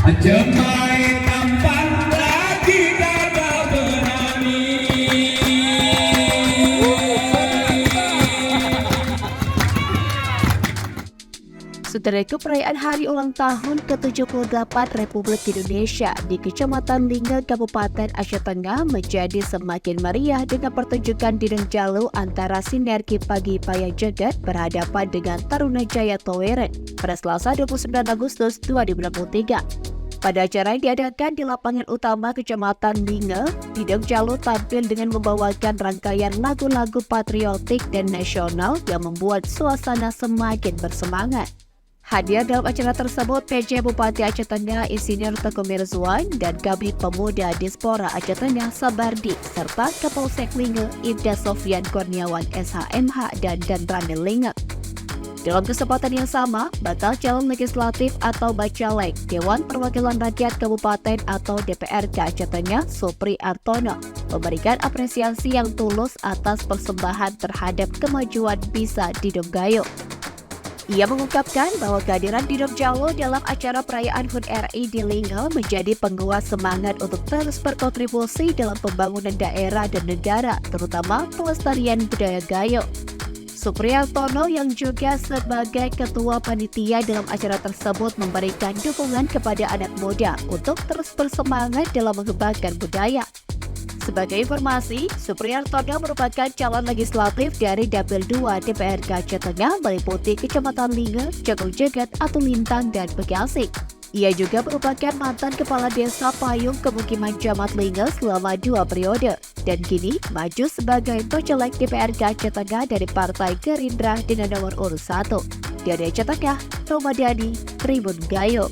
Jemai tampan lagi kagak berani. Saudaraku, perayaan hari ulang tahun ke-78 Republik Indonesia di Kecamatan Lingga, Kabupaten Aceh Tengah menjadi semakin meriah dengan pertunjukan Didong Jalu antara Sinergi Pagi Paya Jagat berhadapan dengan Tarunajaya Toweren pada Selasa 29 Agustus 2023. Pada acara yang diadakan di lapangan utama Kecamatan Lingga, Didong Jalu tampil dengan membawakan rangkaian lagu-lagu patriotik dan nasional yang membuat suasana semakin bersemangat. Hadir dalam acara tersebut PJ Bupati Aceh Tengah Insinyur Teguh Mirzwan dan Kabid Pemuda Diaspora Aceh Tengah Sabardi serta Kapolsek Lingga Ibda Sofyan Kurniawan SHMH dan Ramil Lingga. Dalam kesempatan yang sama, bakal calon legislatif atau Bacalek Dewan Perwakilan Rakyat Kabupaten atau DPRK Aceh Tengah Supri Artono memberikan apresiasi yang tulus atas persembahan terhadap kemajuan bisa Didong Gayo. Ia mengungkapkan bahwa kehadiran Didong Jalu dalam acara perayaan HUT RI di Lingga menjadi penguat semangat untuk terus berkontribusi dalam pembangunan daerah dan negara, terutama pelestarian budaya Gayo. Supriartono yang juga sebagai ketua panitia dalam acara tersebut memberikan dukungan kepada anak muda untuk terus bersemangat dalam mengembangkan budaya. Sebagai informasi, Supriartono merupakan calon legislatif dari Dapil 2 DPRK Aceh Tengah meliputi Kecamatan Lingga, Cakung Jagat, Atu Lintang, dan Bekasi. Ia juga merupakan mantan Kepala Desa Payung Pemukiman Camat Lingga selama 2 periode, dan kini maju sebagai Bacalek DPRK Aceh Tengah dari Partai Gerindra dengan nomor urut 1. Dari Aceh Tengah, Romadhani, Tribun Gayo.